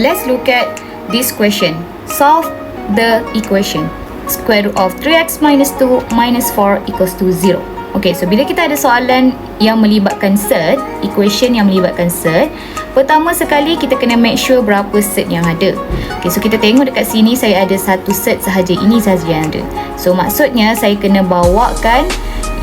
Let's look at this question. Solve the equation. Square root of 3x minus 2 minus 4 equals to 0. Okay, so bila kita ada soalan yang melibatkan set, equation yang melibatkan set, pertama sekali kita kena make sure berapa set yang ada. Okay, so kita tengok dekat sini saya ada satu set sahaja, ini sahaja yang ada. So maksudnya saya kena bawakan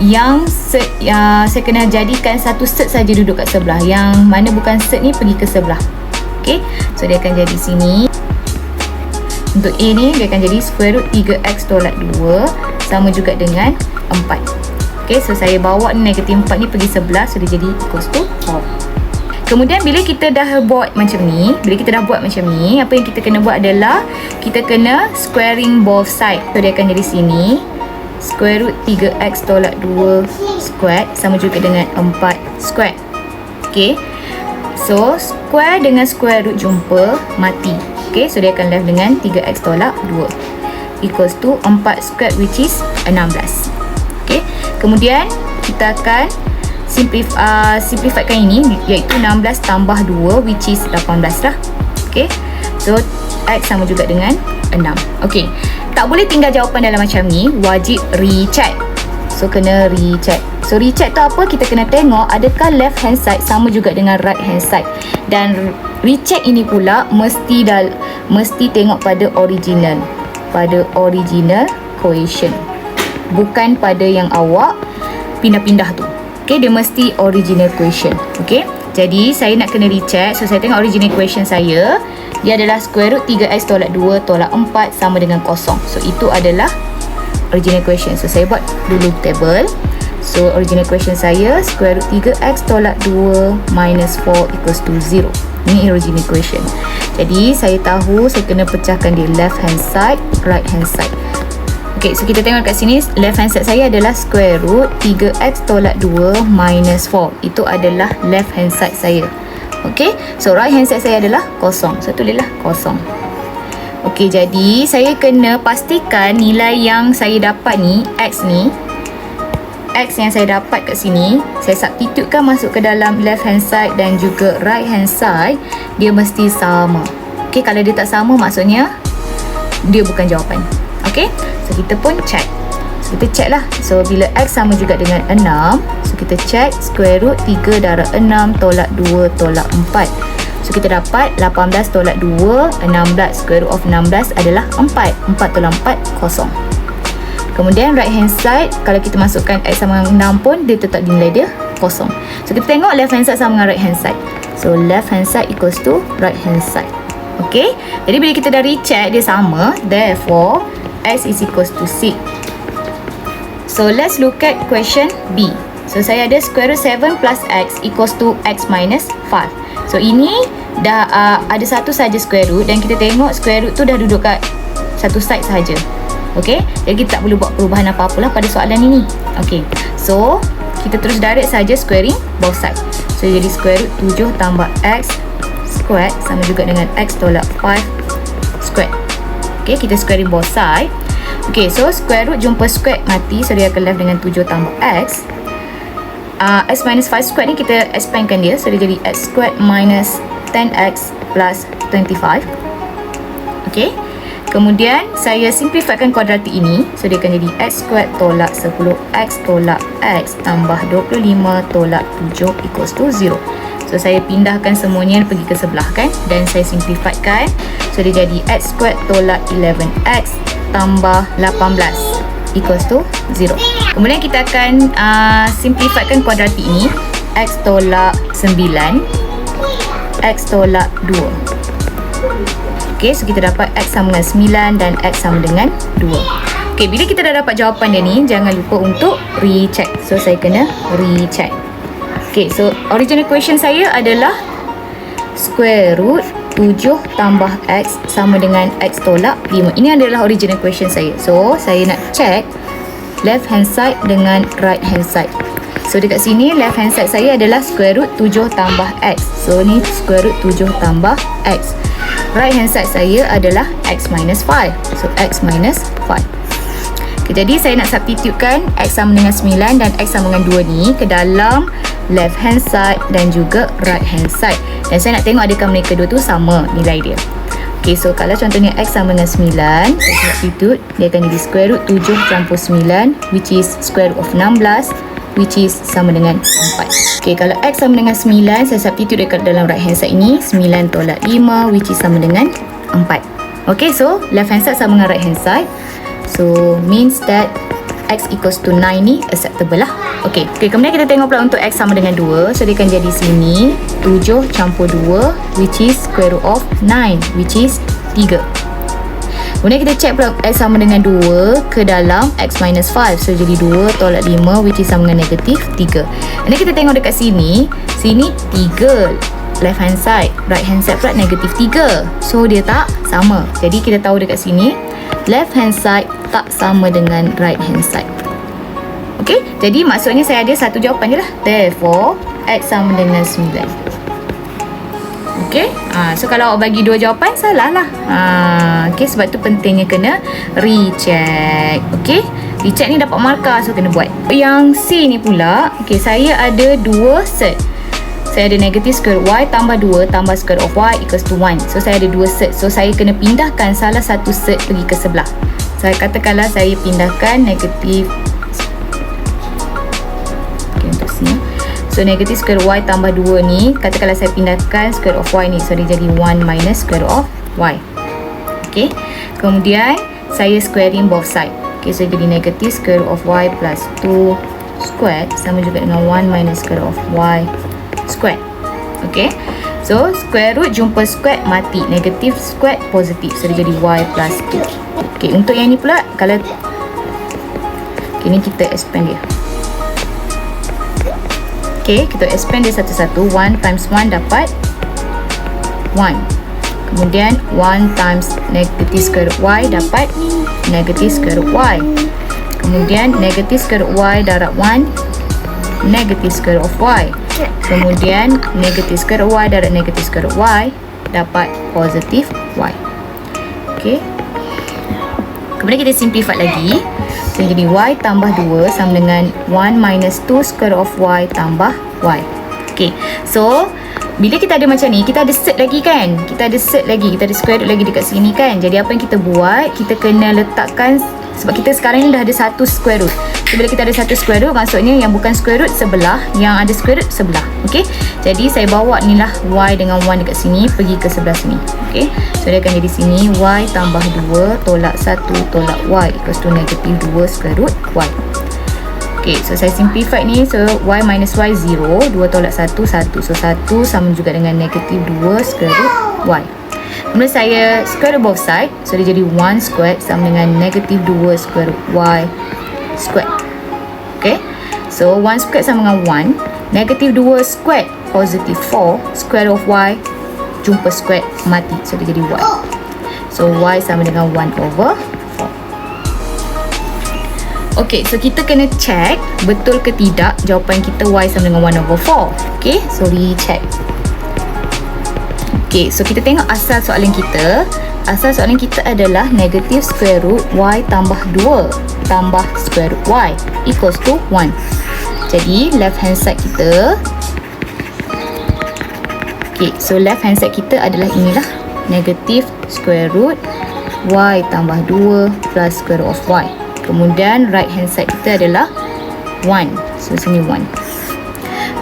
yang set, saya kena jadikan satu set saja duduk kat sebelah. Yang mana bukan set ni pergi ke sebelah. Okay, so dia akan jadi sini. Untuk A ni dia akan jadi square root 3x tolak 2 sama juga dengan 4. Okay, so saya bawa negatif 4 ni pergi sebelah, so dia jadi equals to 4. Kemudian bila kita dah buat macam ni, apa yang kita kena buat adalah kita kena squaring both side. So dia akan jadi sini square root 3x tolak 2 square sama juga dengan 4 square. Okay, so square dengan square root jumpa mati. Okay, so dia akan left dengan 3x tolak 2 equals to 4 square which is 16. Okay, kemudian kita akan simplifikan ini iaitu 16 tambah 2 which is 18 lah. Okay, so x sama juga dengan 6. Okay, tak boleh tinggal jawapan dalam macam ni, wajib recheck. So kena recheck. So recheck tu apa? Kita kena tengok adakah left hand side sama juga dengan right hand side. Dan recheck ini pula mesti tengok pada original equation, bukan pada yang awak pindah-pindah tu. Okay, dia mesti original equation. Okay, jadi saya nak kena recheck. So saya tengok original equation saya, dia adalah square root 3x tolak 2 tolak 4 sama dengan 0. So itu adalah original equation. So saya buat dulu table. So original equation saya square root 3x tolak 2 minus 4 equals to 0. Ini original equation. Jadi saya tahu saya kena pecahkan di left hand side, right hand side. Okay, so kita tengok kat sini left hand side saya adalah square root 3x tolak 2 minus 4. Itu adalah left hand side saya. Okay, so right hand side saya adalah 0. So tulislah 0. Okay, jadi saya kena pastikan nilai yang saya dapat ni, x yang saya dapat kat sini, saya substitutekan masuk ke dalam left hand side dan juga right hand side, dia mesti sama. Okay, kalau dia tak sama maksudnya dia bukan jawapan. Okay, so kita pun check. So kita check lah. So bila x sama juga dengan 6, so kita check square root 3 darab 6 tolak 2 tolak 4. So kita dapat 18 tolak 2, 16. Square root of 16 adalah 4. 4 tolak 4, 0. Kemudian right hand side, kalau kita masukkan x sama dengan 6 pun dia tetap nilai dia 0. So kita tengok left hand side sama dengan right hand side. So left hand side equals to right hand side. Okay, jadi bila kita dah recheck dia sama, therefore x is equals to 6. So let's look at question B. So saya ada square root 7 plus x equals to x minus 5. So ini dah ada satu saja square root dan kita tengok square root tu dah duduk kat satu side sahaja. Okay, jadi kita tak perlu buat perubahan apa-apa lah pada soalan ini. Okay, so kita terus direct saja squaring both side. So jadi square root 7 tambah x squared sama juga dengan x tolak 5 squared. Okay, kita squaring both side. Okay, so square root jumpa square mati, so dia akan left dengan 7 tambah x. X minus 5 squared ni kita expandkan dia, so dia jadi x squared minus 10x plus 25. Okay, kemudian saya simplifikan kuadratik ini, so dia akan jadi x squared tolak 10x tolak x tambah 25 tolak 7 equals to 0. So saya pindahkan semuanya pergi ke sebelah kan, dan saya simplifikan, so dia jadi x squared tolak 11x tambah 18 equals to 0. Kemudian kita akan simplifikan kuadratik ini, x tolak 9 x tolak 2. Okay, so kita dapat x sama dengan 9 dan x sama dengan 2. Okay, bila kita dah dapat jawapan dia ni, jangan lupa untuk recheck. So saya kena recheck. Okay, so original equation saya adalah square root 7 tambah x sama dengan x tolak 5. Ini adalah original equation saya. So saya nak check left hand side dengan right hand side. So dekat sini left hand side saya adalah square root 7 tambah x. So ni square root 7 tambah x. Right hand side saya adalah x minus 5. So x minus 5. Okay, jadi saya nak substitutekan x sama dengan 9 dan x sama dengan 2 ni ke dalam left hand side dan juga right hand side. Dan saya nak tengok adakah mereka dua tu sama nilai dia. Okay, so kalau contohnya X sama dengan 9, substitute, dia akan jadi square root 7 campur 9, which is square root of 16, which is sama dengan 4. Okay, kalau X sama dengan 9, saya substitute dekat dalam right hand side ini, 9 tolak 5, which is sama dengan 4. Okay, so left hand side sama dengan right hand side. So, means that X equals to 9 ni acceptable lah. Okay, kemudian kita tengok pula untuk X sama dengan 2. So, dia akan jadi sini 7 campur 2, which is square root of 9, which is 3. Kemudian kita check pula X sama dengan 2 ke dalam X minus 5. So, jadi 2 tolak 5, which is sama dengan negatif 3. Dan kita tengok dekat sini 3 left hand side, right hand side pula negatif 3. So, dia tak sama. Jadi, kita tahu dekat sini left hand side tak sama dengan right hand side. Okay, jadi maksudnya saya ada satu jawapan je lah. Therefore, X sama dengan 9. Okay, so kalau awak bagi dua jawapan, salah lah. Okay, sebab tu pentingnya kena recheck. Okay, recheck ni dapat markah, so kena buat. Yang C ni pula, okay, saya ada dua set. Saya ada negatif square root y tambah 2 tambah square root of y equals to 1. So, saya ada dua set. So, saya kena pindahkan salah satu set pergi ke sebelah. Saya katakanlah saya pindahkan negatif. Okay, untuk sini. So, negatif square root y tambah 2 ni, katakanlah saya pindahkan square root of y ni. So, dia jadi 1 minus square root of y. Okay. Kemudian, saya squaring both side. Okay, so jadi negatif square root of y plus 2 squared sama juga dengan 1 minus square root of y square. Okay, so square root jumpa square mati, negatif square positif, so dia jadi y plus 2. Okay, untuk yang ni pula, kalau okay, ni kita expand dia. Okay, kita expand dia satu-satu. 1 times 1 dapat 1. Kemudian 1 times negatif square root y dapat negatif square root y. Kemudian negatif square root y darab 1, negatif square root of y. Kemudian negatif square root y darab negatif square root y dapat positif y. Okay. Kemudian kita simplify lagi. So, jadi y tambah 2 sama dengan 1 minus 2 square root of y tambah y. Okay. So, bila kita ada macam ni, kita ada set lagi kan? Kita ada set lagi, kita ada square root lagi dekat sini kan? Jadi apa yang kita buat? Kita kena letakkan, sebab kita sekarang ni dah ada satu square root. So, bila kita ada satu square root, maksudnya yang bukan square root sebelah, yang ada square root sebelah. Okay, jadi saya bawa ni lah y dengan 1 dekat sini pergi ke sebelah sini. Okay, so dia akan jadi sini y tambah 2 tolak 1 tolak y equals to negatif 2 square root y. Okay, so saya simplify ni. So y minus y 0, 2 tolak 1 1. So 1 sama juga dengan negatif 2 square root y. Kemudian saya square root both side. So dia jadi 1 squared sama dengan negatif 2 square root y squared. Okay, so 1 squared sama dengan 1. Negatif 2 squared positif 4. Square root of y jumpa squared mati. So dia jadi y. So y sama dengan 1 over 4. Okay, so kita kena check betul ke tidak jawapan kita y sama dengan 1 over 4. Okay, so recheck. Okay, so kita tengok asal soalan kita. Asal soalan kita adalah negatif square root y tambah 2 tambah square root y equals to 1. Jadi, left hand side kita. Okay, so left hand side kita adalah inilah. Negatif square root y tambah 2 plus square root of y. Kemudian, right hand side kita adalah 1. So, sini 1.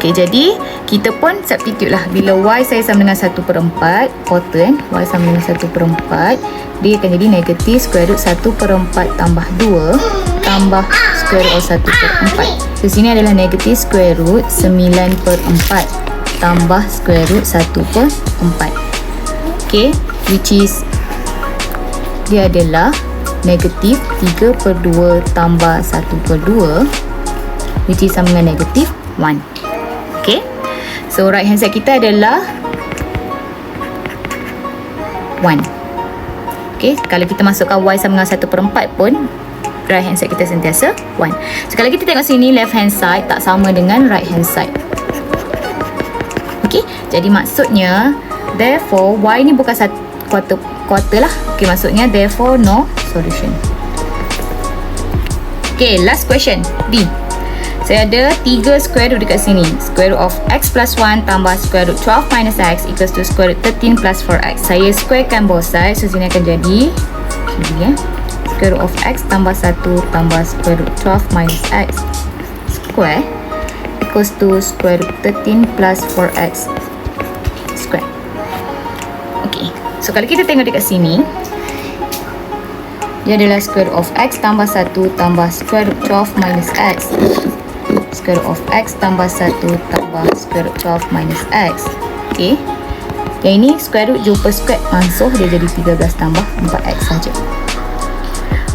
Okay, jadi kita pun substitute lah. Bila y saya sama dengan 1/4 quarter kan, y sama dengan 1/4, dia akan jadi negatif square root 1/4 tambah 2 tambah square root of 1/4. So, sini adalah negatif square root 9/4 tambah square root 1/4. Okay, which is dia adalah negatif 3/2 tambah 1/2, which is sama dengan negatif 1. Okay, so right hand side kita adalah 1. Okay, kalau kita masukkan y sama dengan 1/4 pun right hand side kita sentiasa 1. So kalau kita tengok sini, left hand side tak sama dengan right hand side. Okay, jadi maksudnya therefore y ni bukan quarter lah. Okay, maksudnya therefore no solution. Okay, last question D. Saya ada 3 square root dekat sini. Square root of x plus 1 tambah square root 12 minus x equals to square root 13 plus 4x. Saya squarekan both sides. So sini akan jadi square root of x tambah 1 tambah square root 12 minus x square equals to square root 13 plus 4x square. Okay, so kalau kita tengok dekat sini, dia adalah square root of x tambah 1 tambah square root 12 minus x. Square root of x tambah 1 tambah square root 12 minus x. Okay, yang ini square root jumpa square, mansuh dia jadi 13 tambah 4x saja.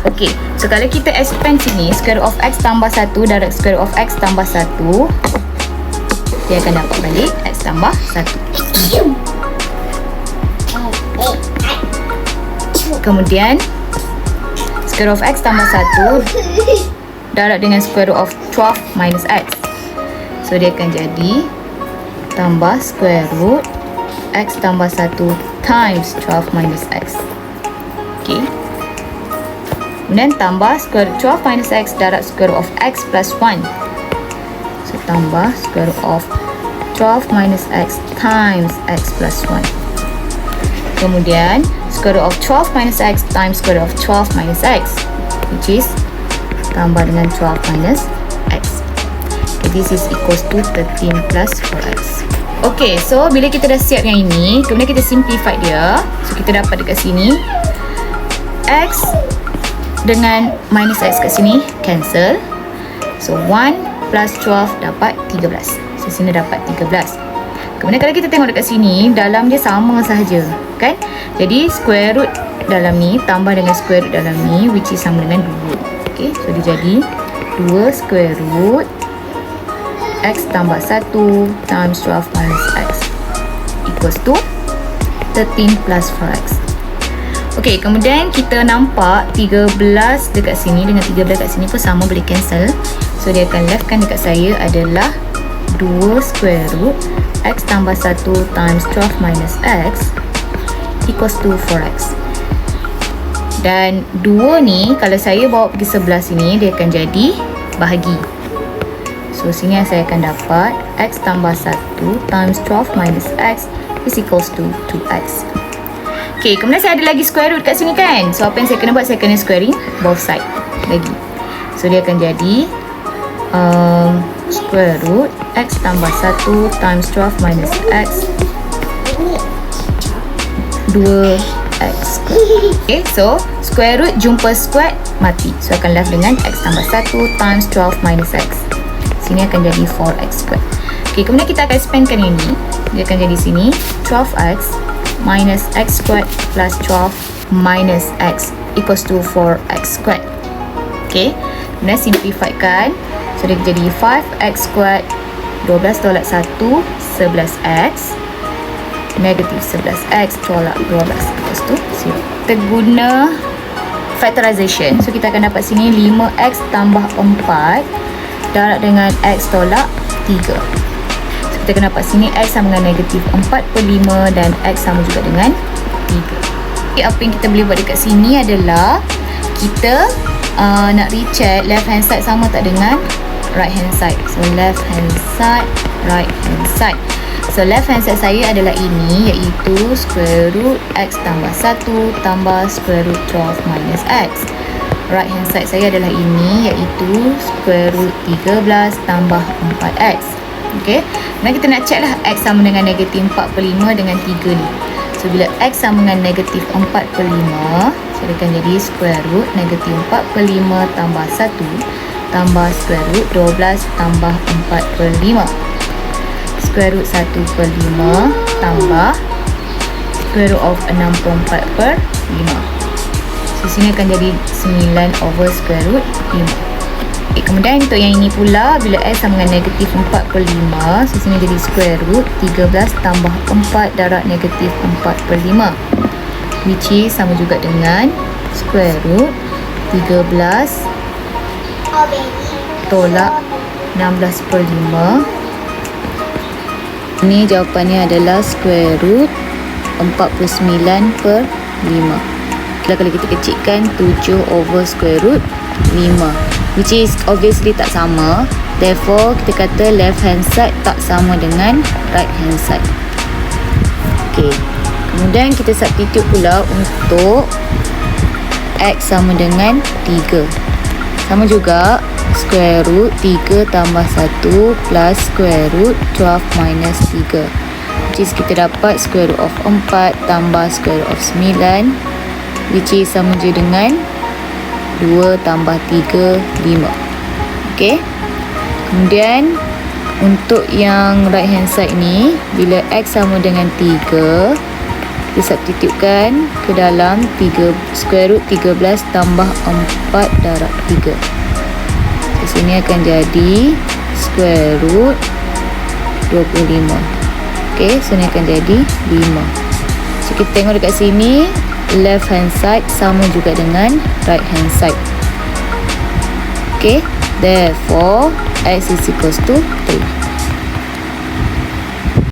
Okay, so kalau kita expand sini, square root of x tambah 1 darab square root of x tambah 1, dia akan dapat balik x tambah 1. Kemudian square root of x tambah 1 darab dengan square root of 12 minus x. So dia akan jadi tambah square root x tambah 1 times 12 minus x. Okay, kemudian tambah square root 12 minus x darab square root of x plus 1. So tambah square root of 12 minus x times x plus 1. Kemudian square root of 12 minus x times square root of 12 minus x, which is tambah dengan 12 minus x. Okay, this is equals to 13 plus 4x. Okay, so bila kita dah siap yang ini, kemudian kita simplify dia. So kita dapat dekat sini x dengan minus x kat sini cancel. So 1 plus 12 dapat 13. So sini dapat 13. Kemudian kalau kita tengok dekat sini, dalam dia sama sahaja, kan? Jadi square root dalam ni tambah dengan square root dalam ni, which is sama dengan 2. Okay, so dia jadi 2 square root x tambah 1 times 12 minus x equals to 13 plus 4x. Okay, kemudian kita nampak 13 dekat sini dengan 13 dekat sini pun sama, boleh cancel. So dia akan leftkan dekat saya adalah 2 square root x tambah 1 times 12 minus x equals to 4x. Dan 2 ni kalau saya bawa pergi sebelah sini, dia akan jadi bahagi. So sini saya akan dapat x tambah 1 times 12 minus x is equals to 2x. Okay, kemudian saya ada lagi square root kat sini kan. So apa yang saya kena buat, saya kena squaring both side lagi. So dia akan jadi square root x tambah 1 times 12 minus x 2x. Okay, so square root jumpa square mati. So akan left dengan x tambah 1 times 12 minus x. Sini akan jadi 4x square. Okay, kemudian kita akan expandkan ini. Dia akan jadi sini 12x minus x squared plus 12 minus x equals to 4x squared. Okay, kemudian simplifykan. So dia jadi 5x squared 12 tolak 1 11x negatif 11x tolak 12 equals to 0. Kita guna factorization. So kita akan dapat sini 5x tambah 4 darab dengan x tolak 3. So kita akan dapat sini x sama dengan negatif 4/5 dan x sama juga dengan 3. Okay, apa yang kita boleh buat dekat sini adalah kita nak recheck left hand side sama tak dengan right hand side. So left hand side, right hand side. So left hand side saya adalah ini, iaitu square root x tambah 1 tambah square root 12 minus x. Right hand side saya adalah ini, iaitu square root 13 tambah 4x. Okay, dan kita nak check lah x sama dengan negatif 4/5 dengan 3 ni. So bila x sama dengan negatif 4/5, so dia akan jadi square root negatif 4/5 tambah 1 tambah square root 12 tambah 4/5. Square root 1/5 tambah square root of 64/5. So sini akan jadi 9 over square root 5. Okay, kemudian untuk yang ini pula, bila x sama dengan negatif 4/5, so sini jadi square root 13 tambah 4 darab negatif 4/5, which is sama juga dengan square root 13 tolak 16/5. Ini jawapannya adalah square root 49/5. Kalau kita kecilkan 7 over square root 5, which is obviously tak sama. Therefore, kita kata left hand side tak sama dengan right hand side. Okay. Kemudian kita substitute pula untuk X sama dengan 3. Sama juga, square root 3 tambah 1 plus square root 12 minus 3. Which is kita dapat square root of 4 tambah square root of 9. Which is sama je dengan 2 tambah 3, 5. Okay. Kemudian untuk yang right hand side ni, bila X sama dengan 3, kita substitutekan ke dalam 3, square root 13 tambah 4 darab 3. Di sini akan jadi square root 25. Okay, so ni akan jadi 5. So kita tengok dekat sini, left hand side sama juga dengan right hand side. Okay, therefore X is equals to 3.